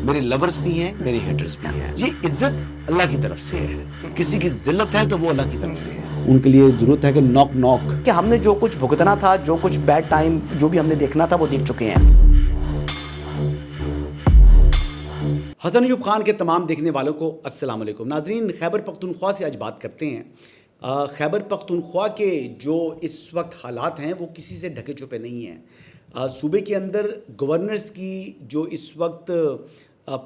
میرے لورز بھی ہیں، میرے ہیٹرز بھی ہیں. یہ عزت اللہ کی طرف سے ہے. کسی کی ذلت ہے تو وہ اللہ کی طرف سے ہے. ان کے لیے ضرورت ہے کہ نوک نوک کہ ہم نے جو کچھ بھگتنا تھا، جو کچھ بیڈ ٹائم جو بھی ہم نے دیکھنا تھا وہ دیکھ چکے ہیں. حسن ایوب خان کے تمام دیکھنے والوں کو السلام علیکم. ناظرین، خیبر پختونخوا سے آج بات کرتے ہیں. خیبر پختونخوا کے جو اس وقت حالات ہیں وہ کسی سے ڈھکے چھپے نہیں ہیں. صوبے کے اندر گورنرز کی جو اس وقت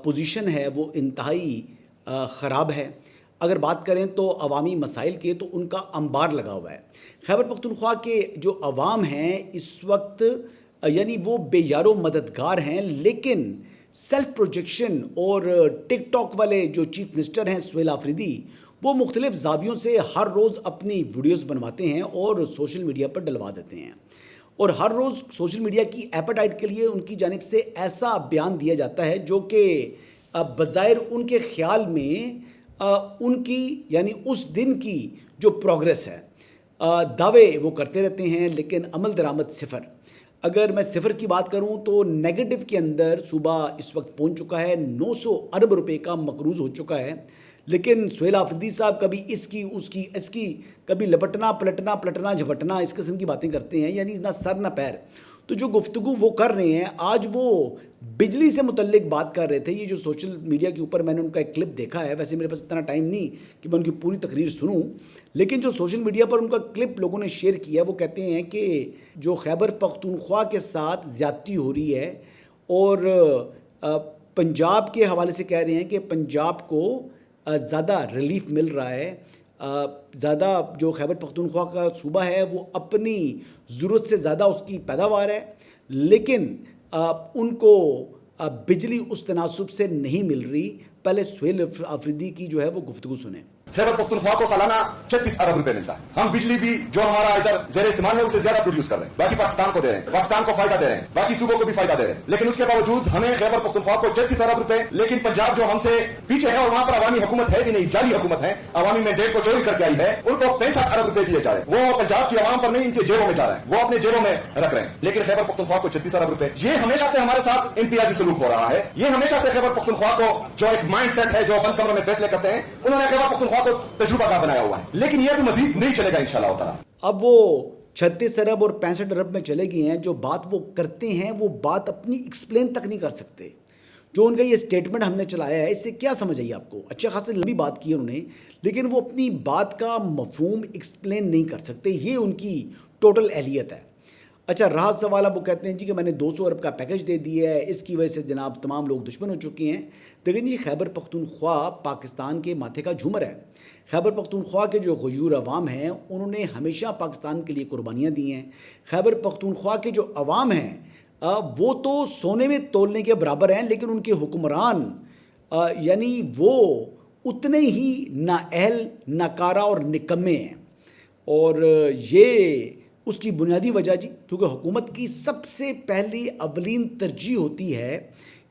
پوزیشن ہے وہ انتہائی خراب ہے. اگر بات کریں تو عوامی مسائل کے تو ان کا انبار لگا ہوا ہے. خیبر پختونخوا کے جو عوام ہیں اس وقت یعنی وہ بے یار و مددگار ہیں، لیکن سیلف پروجیکشن اور ٹک ٹاک والے جو چیف منسٹر ہیں سہیل آفریدی، وہ مختلف زاویوں سے ہر روز اپنی ویڈیوز بنواتے ہیں اور سوشل میڈیا پر ڈلوا دیتے ہیں. اور ہر روز سوشل میڈیا کی ایپیٹائٹ کے لیے ان کی جانب سے ایسا بیان دیا جاتا ہے جو کہ بظاہر ان کے خیال میں ان کی یعنی اس دن کی جو پروگریس ہے، دعوے وہ کرتے رہتے ہیں لیکن عمل درآمد صفر. اگر میں صفر کی بات کروں تو نیگیٹو کے اندر صوبہ اس وقت پہنچ چکا ہے. 900 ارب روپے کا مقروض ہو چکا ہے. لیکن سہیل آفریدی صاحب کبھی اس کی کبھی لپٹنا پلٹنا جھپٹنا اس قسم کی باتیں کرتے ہیں، یعنی نہ سر نہ پیر. تو جو گفتگو وہ کر رہے ہیں، آج وہ بجلی سے متعلق بات کر رہے تھے. یہ جو سوشل میڈیا کے اوپر میں نے ان کا ایک کلپ دیکھا ہے، ویسے میرے پاس اتنا ٹائم نہیں کہ میں ان کی پوری تقریر سنوں، لیکن جو سوشل میڈیا پر ان کا کلپ لوگوں نے شیئر کیا، وہ کہتے ہیں کہ جو خیبر پختونخوا کے ساتھ زیادتی ہو رہی ہے اور پنجاب کے حوالے سے کہہ رہے ہیں کہ پنجاب کو زیادہ ریلیف مل رہا ہے. زیادہ جو خیبر پختونخوا کا صوبہ ہے وہ اپنی ضرورت سے زیادہ اس کی پیداوار ہے، لیکن ان کو بجلی اس تناسب سے نہیں مل رہی. پہلے سہیل آفریدی کی جو ہے وہ گفتگو سنیں. خیبر پختونخوا کو سالانہ 36 ارب روپے ملتا ہے. ہم بجلی بھی جو ہمارا ادھر زیر استعمال ہے اسے زیادہ پروڈیوس کر رہے ہیں، باقی پاکستان کو دے رہے ہیں، پاکستان کو فائدہ دے رہے ہیں، باقی صوبوں کو بھی فائدہ دے رہے ہیں. لیکن اس کے باوجود ہمیں خیبر پختونخوا کو 36 ارب روپے، لیکن پنجاب جو ہم سے پیچھے ہے اور وہاں پر عوامی حکومت ہے بھی نہیں، جعلی حکومت ہے، عوامی مینڈیٹ کو چوری کر کے آئی ہے، ان کو 65 ارب روپے دیے جا رہے ہیں. وہ پنجاب کی عوام پر نہیں، ان کے جیبوں میں جا رہے ہیں، وہ اپنے جیبوں میں رکھ رہے ہیں. لیکن خیبر پختونخوا کو 36 ارب روپے. یہ ہمیشہ سے ہمارے ساتھ امتیازی سلوک ہو رہا ہے. یہ ہمیشہ سے خیبر پختونخوا کو جو ایک مائنڈ سیٹ ہے، جو بند کمروں میں فیصلے کرتے ہیں، انہوں نے خیبر پختونخوا کو تجربہ کار بنایا ہوا ہے. لیکن یہ بھی مزید نہیں چلے گا انشاءاللہ تعالی. اب وہ 36 ارب اور 65 ارب میں چلے گئے ہیں. جو بات وہ کرتے ہیں وہ بات اپنی ایکسپلین تک نہیں کر سکتے. جو ان کا یہ سٹیٹمنٹ ہم نے چلایا ہے، اس سے کیا سمجھ آئی آپ کو؟ اچھا خاصی لمبی بات کی انہوں نے، لیکن وہ اپنی بات کا مفہوم ایکسپلین نہیں کر سکتے. یہ ان کی ٹوٹل اہلیت ہے. اچھا، رہا سوال، اب وہ کہتے ہیں جی کہ میں نے 200 ارب کا پیکج دے دیا ہے، اس کی وجہ سے جناب تمام لوگ دشمن ہو چکے ہیں. دیکھیں جی، خیبر پختونخوا پاکستان کے ماتھے کا جھومر ہے. خیبر پختونخوا کے جو غیور عوام ہیں انہوں نے ہمیشہ پاکستان کے لیے قربانیاں دی ہیں. خیبر پختونخوا کے جو عوام ہیں وہ تو سونے میں تولنے کے برابر ہیں، لیکن ان کے حکمران یعنی وہ اتنے ہی نااہل، ناکارہ اور نکمے ہیں. اور یہ اس کی بنیادی وجہ جی کیونکہ حکومت کی سب سے پہلی اولین ترجیح ہوتی ہے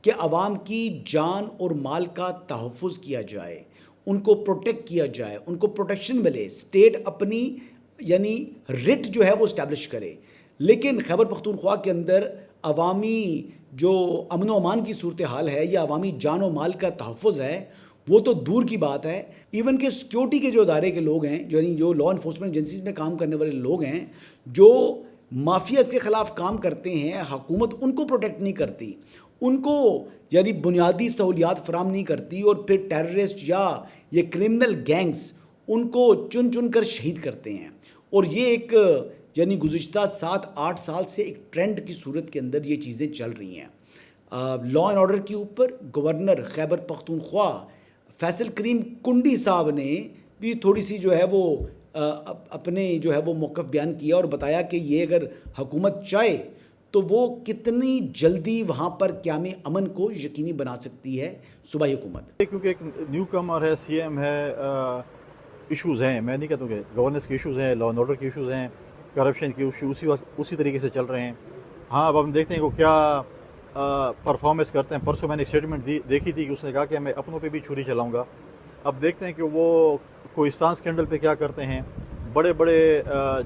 کہ عوام کی جان اور مال کا تحفظ کیا جائے، ان کو پروٹیکٹ کیا جائے، ان کو پروٹیکشن ملے. اسٹیٹ اپنی یعنی رٹ جو ہے وہ اسٹیبلش کرے. لیکن خیبر پختونخوا کے اندر عوامی جو امن و امان کی صورتحال ہے یا عوامی جان و مال کا تحفظ ہے وہ تو دور کی بات ہے. ایون کہ سیکیورٹی کے جو ادارے کے لوگ ہیں، یعنی جو لا انفورسمنٹ ایجنسیز میں کام کرنے والے لوگ ہیں، جو مافیاز کے خلاف کام کرتے ہیں، حکومت ان کو پروٹیکٹ نہیں کرتی، ان کو یعنی بنیادی سہولیات فراہم نہیں کرتی، اور پھر ٹیررسٹ یا یہ کرمنل گینگز ان کو چن چن کر شہید کرتے ہیں. اور یہ ایک یعنی گزشتہ 7-8 سال سے ایک ٹرینڈ کی صورت کے اندر یہ چیزیں چل رہی ہیں. لا اینڈ آرڈر کے اوپر گورنر خیبر پختونخوا فیصل کریم کنڈی صاحب نے بھی تھوڑی سی جو ہے وہ اپنے جو ہے وہ موقف بیان کیا اور بتایا کہ یہ اگر حکومت چاہے تو وہ کتنی جلدی وہاں پر قیام امن کو یقینی بنا سکتی ہے صوبائی حکومت. کیونکہ ایک نیو کمر ہے، سی ایم ہے، ایشوز ہیں. میں نہیں کہتا ہوں کہ گورننس کے ایشوز ہیں، لا اینڈ آرڈر کے ایشوز ہیں، کرپشن کے ایشوز اسی طریقے سے چل رہے ہیں. ہاں، اب ہم دیکھتے ہیں کہ کیا پرفارمنس کرتے ہیں. پرسوں میں نے ایک اسٹیٹمنٹ دیکھی تھی کہ اس نے کہا کہ میں اپنوں پہ بھی چھری چلاؤں گا. اب دیکھتے ہیں کہ وہ کوہستان اسکینڈل پہ کیا کرتے ہیں. بڑے بڑے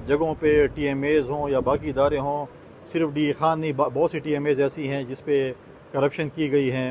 جگہوں پہ ٹی ایم ایز ہوں یا باقی ادارے ہوں، صرف ڈی خان نہیں، بہت سی ٹی ایم ایز ایسی ہیں جس پہ کرپشن کی گئی ہیں.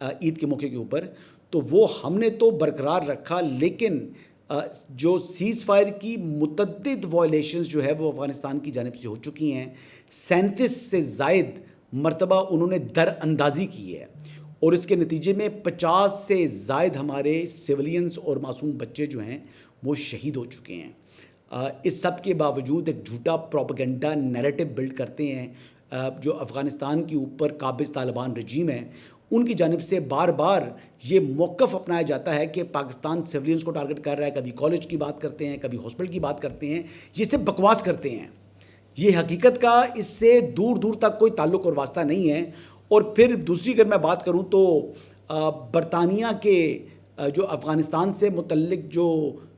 عید کے موقع کے اوپر، تو وہ ہم نے تو برقرار رکھا، لیکن جو سیز فائر کی متعدد وائلیشنز جو ہے وہ افغانستان کی جانب سے ہو چکی ہیں. 37 سے زائد مرتبہ انہوں نے در اندازی کی ہے، اور اس کے نتیجے میں 50 سے زائد ہمارے سیولینز اور معصوم بچے جو ہیں وہ شہید ہو چکے ہیں. اس سب کے باوجود ایک جھوٹا پروپیگنڈا نیریٹو بلڈ کرتے ہیں جو افغانستان کے اوپر قابض طالبان رجیم ہے، ان کی جانب سے بار بار یہ موقف اپنایا جاتا ہے کہ پاکستان سیولینز کو ٹارگٹ کر رہا ہے. کبھی کالج کی بات کرتے ہیں، کبھی ہاسپٹل کی بات کرتے ہیں، یہ صرف بکواس کرتے ہیں. یہ حقیقت کا اس سے دور دور تک کوئی تعلق اور واسطہ نہیں ہے. اور پھر دوسری اگر میں بات کروں تو برطانیہ کے جو افغانستان سے متعلق جو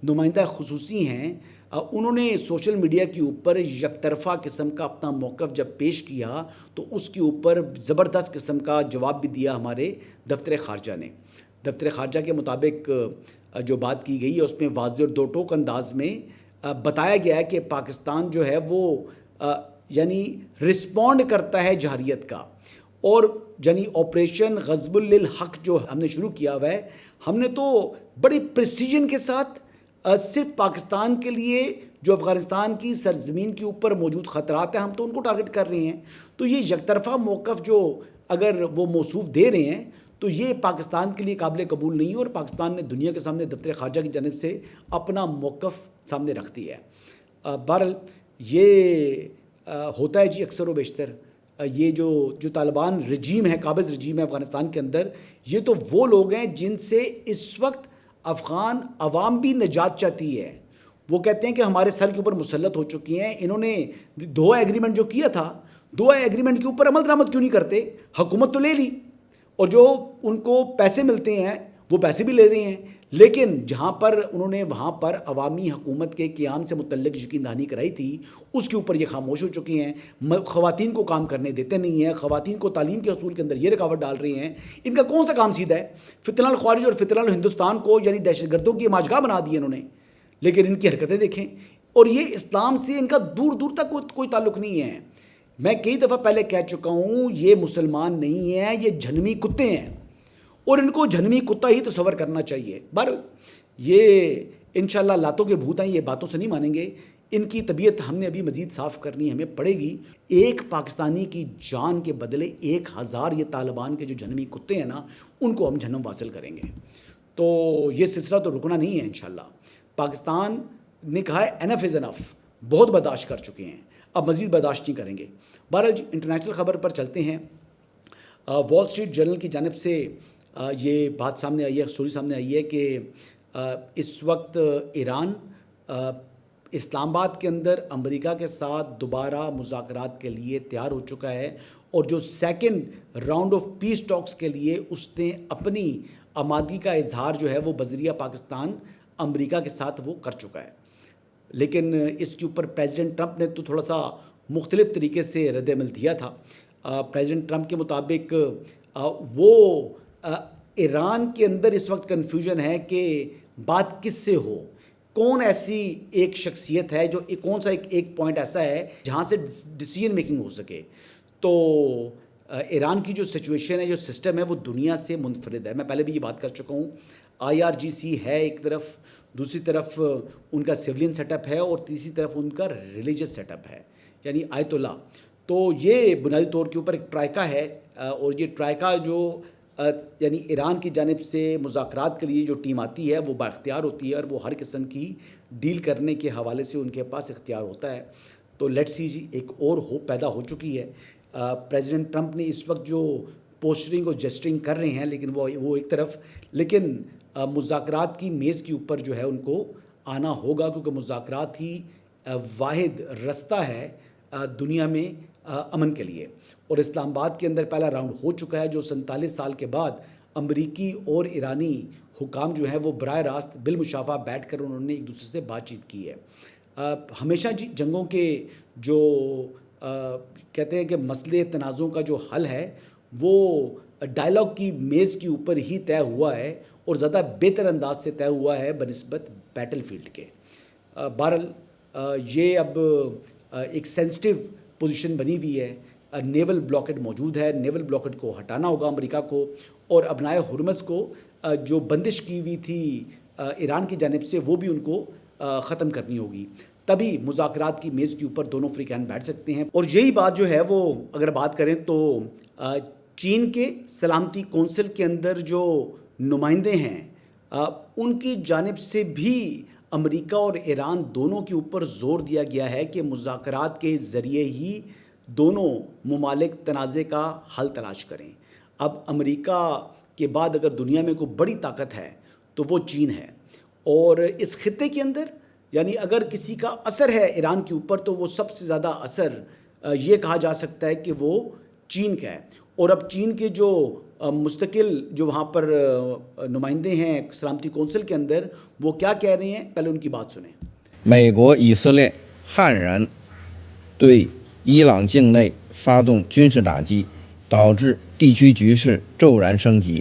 نمائندہ خصوصی ہیں، انہوں نے سوشل میڈیا کے اوپر یک طرفہ قسم کا اپنا موقف جب پیش کیا تو اس کے اوپر زبردست قسم کا جواب بھی دیا ہمارے دفتر خارجہ نے. دفتر خارجہ کے مطابق جو بات کی گئی ہے اس میں واضح اور دو ٹوک انداز میں بتایا گیا ہے کہ پاکستان جو ہے وہ یعنی رسپونڈ کرتا ہے جہریت کا، اور یعنی آپریشن غضب للحق جو ہم نے شروع کیا ہوا ہے، ہم نے تو بڑی پریسیجن کے ساتھ صرف پاکستان کے لیے جو افغانستان کی سرزمین کے اوپر موجود خطرات ہیں ہم تو ان کو ٹارگٹ کر رہے ہیں. تو یہ یک طرفہ موقف جو اگر وہ موصوف دے رہے ہیں تو یہ پاکستان کے لیے قابل قبول نہیں ہے، اور پاکستان نے دنیا کے سامنے دفتر خارجہ کی جانب سے اپنا موقف سامنے رکھ دیا ہے. بہرحال یہ ہوتا ہے جی اکثر و بیشتر. یہ جو طالبان رجیم ہے، قابض رجیم ہے افغانستان کے اندر، یہ تو وہ لوگ ہیں جن سے اس وقت افغان عوام بھی نجات چاہتی ہے. وہ کہتے ہیں کہ ہمارے سر کے اوپر مسلط ہو چکی ہیں. انہوں نے دوحہ ایگریمنٹ جو کیا تھا، دوحہ ایگریمنٹ کے اوپر عمل درآمد کیوں نہیں کرتے؟ حکومت تو لے لی، اور جو ان کو پیسے ملتے ہیں وہ پیسے بھی لے رہے ہیں، لیکن جہاں پر انہوں نے وہاں پر عوامی حکومت کے قیام سے متعلق یقین دہانی کرائی تھی اس کے اوپر یہ خاموش ہو چکی ہیں. خواتین کو کام کرنے دیتے نہیں ہیں، خواتین کو تعلیم کے حصول کے اندر یہ رکاوٹ ڈال رہی ہیں. ان کا کون سا کام سیدھا ہے؟ فتنہ الخوارج اور فتنہ الہندوستان کو یعنی دہشت گردوں کی ماجگاہ بنا دی انہوں نے. لیکن ان کی حرکتیں دیکھیں، اور یہ اسلام سے ان کا دور دور تک کوئی تعلق نہیں ہے. میں کئی دفعہ پہلے کہہ چکا ہوں یہ مسلمان نہیں ہیں، یہ جھنمی کتے ہیں، اور ان کو جھنمی کتا ہی تصور کرنا چاہیے. بہرحال یہ انشاءاللہ لاتوں کے بھوت ہیں، یہ باتوں سے نہیں مانیں گے. ان کی طبیعت ہم نے ابھی مزید صاف کرنی ہمیں پڑے گی. ایک پاکستانی کی جان کے بدلے 1000 یہ طالبان کے جو جھنمی کتے ہیں نا ان کو ہم جہنم واصل کریں گے. تو یہ سلسلہ تو رکنا نہیں ہے انشاءاللہ. پاکستان نے کہا ہے انف از انف، بہت برداشت کر چکے ہیں، اب مزید برداشت نہیں کریں گے. بہرحال جی انٹرنیشنل خبر پر چلتے ہیں. وال اسٹریٹ جرنل کی جانب سے یہ بات سامنے آئی ہے، اسٹوری سامنے آئی ہے کہ اس وقت ایران اسلام آباد کے اندر امریکہ کے ساتھ دوبارہ مذاکرات کے لیے تیار ہو چکا ہے، اور جو سیکنڈ راؤنڈ آف پیس ٹاکس کے لیے اس نے اپنی آمادگی کا اظہار جو ہے وہ بذریعہ پاکستان امریکہ کے ساتھ وہ کر چکا ہے. لیکن اس کے اوپر پریزیڈنٹ ٹرمپ نے تو تھوڑا سا مختلف طریقے سے رد عمل دیا تھا. پریزیڈنٹ ٹرمپ کے مطابق وہ ایران کے اندر اس وقت کنفیوژن ہے کہ بات کس سے ہو، کون ایسی ایک شخصیت ہے جو کون سا ایک پوائنٹ ایسا ہے جہاں سے ڈیسیجن میکنگ ہو سکے. تو ایران کی جو سچویشن ہے، جو سسٹم ہے، وہ دنیا سے منفرد ہے. میں پہلے بھی یہ بات کر چکا ہوں. IRGC ہے ایک طرف، دوسری طرف ان کا سیولین سیٹ اپ ہے، اور تیسری طرف ان کا ریلیجس سیٹ اپ ہے یعنی آیت اللہ. تو یہ بنیادی طور کے اوپر ایک ٹرائکا ہے، اور یہ ٹرائکا جو یعنی ایران کی جانب سے مذاکرات کے لیے جو ٹیم آتی ہے وہ با اختیار ہوتی ہے، اور وہ ہر قسم کی ڈیل کرنے کے حوالے سے ان کے پاس اختیار ہوتا ہے. تو لیٹ سی جی ایک اور ہوپ پیدا ہو چکی ہے. پریزیڈنٹ ٹرمپ نے اس وقت جو پوسچرنگ اور جسٹرنگ کر رہے ہیں لیکن وہ ایک طرف، لیکن مذاکرات کی میز کے اوپر جو ہے ان کو آنا ہوگا، کیونکہ مذاکرات ہی واحد رستہ ہے دنیا میں امن کے لیے. اور اسلام آباد کے اندر پہلا راؤنڈ ہو چکا ہے، جو 47 سال کے بعد امریکی اور ایرانی حکام جو ہیں وہ براہ راست بالمشافہ بیٹھ کر انہوں نے ایک دوسرے سے بات چیت کی ہے. ہمیشہ جنگوں کے جو کہتے ہیں کہ مسئلے تنازعوں کا جو حل ہے وہ ڈائلاگ کی میز کے اوپر ہی طے ہوا ہے، اور زیادہ بہتر انداز سے طے ہوا ہے بنسبت بیٹل فیلڈ کے. بہرحال یہ اب ایک سینسٹیو پوزیشن بنی ہوئی ہے. نیول بلاکڈ موجود ہے. نیول بلاکڈ کو ہٹانا ہوگا امریکہ کو, اور ابنائے ہرمز کو جو بندش کی ہوئی تھی ایران کی جانب سے وہ بھی ان کو ختم کرنی ہوگی. تبھی مذاکرات کی میز کے اوپر دونوں فریقین بیٹھ سکتے ہیں. اور یہی بات جو ہے وہ اگر بات کریں تو چین کے سلامتی کونسل کے اندر جو نمائندے ہیں ان کی جانب سے بھی امریکہ اور ایران دونوں کے اوپر زور دیا گیا ہے کہ مذاکرات کے ذریعے ہی دونوں ممالک تنازع کا حل تلاش کریں. اب امریکہ کے بعد اگر دنیا میں کوئی بڑی طاقت ہے تو وہ چین ہے, اور اس خطے کے اندر یعنی اگر کسی کا اثر ہے ایران کے اوپر تو وہ سب سے زیادہ اثر یہ کہا جا سکتا ہے کہ وہ چین کا ہے. اور اب چین کے جو مستقل جو وہاں پر نمائندے ہیں سلامتی کونسل کے اندر وہ کیا کہہ رہے ہیں, پہلے ان کی بات سنیں. 美国、以色列悍然对伊朗境内发动军事打击，导致地区局势骤然升级，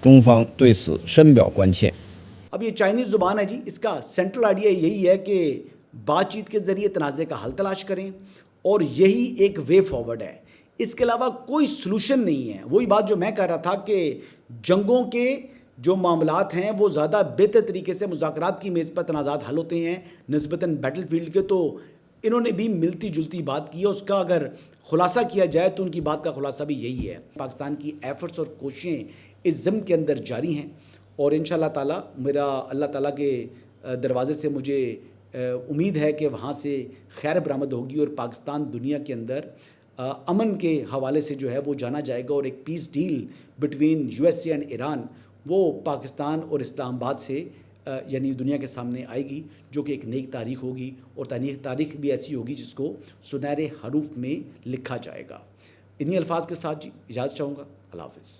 中方对此深表关切。 اب یہ چائنیز زبان ہے جی, اس کا سینٹرل آئیڈیا یہی ہے کہ بات چیت کے ذریعے تنازع کا حل تلاش کریں, اور یہی ایک وے فارورڈ ہے. اس کے علاوہ کوئی سلوشن نہیں ہے. وہی بات جو میں کہہ رہا تھا کہ جنگوں کے جو معاملات ہیں وہ زیادہ بہتر طریقے سے مذاکرات کی میز پر تنازعات حل ہوتے ہیں نسبتاً بیٹل فیلڈ کے. تو انہوں نے بھی ملتی جلتی بات کی ہے. اس کا اگر خلاصہ کیا جائے تو ان کی بات کا خلاصہ بھی یہی ہے. پاکستان کی ایفرٹس اور کوششیں اس ضمن کے اندر جاری ہیں, اور انشاءاللہ تعالیٰ میرا اللہ تعالیٰ کے دروازے سے مجھے امید ہے کہ وہاں سے خیر برآمد ہوگی, اور پاکستان دنیا کے اندر امن کے حوالے سے جو ہے وہ جانا جائے گا, اور ایک peace deal between USA and Iran وہ پاکستان اور اسلام آباد سے یعنی دنیا کے سامنے آئے گی, جو کہ ایک نیک تاریخ ہوگی, اور تاریخ بھی ایسی ہوگی جس کو سنہرے حروف میں لکھا جائے گا. انہی الفاظ کے ساتھ جی اجازت چاہوں گا. اللہ حافظ.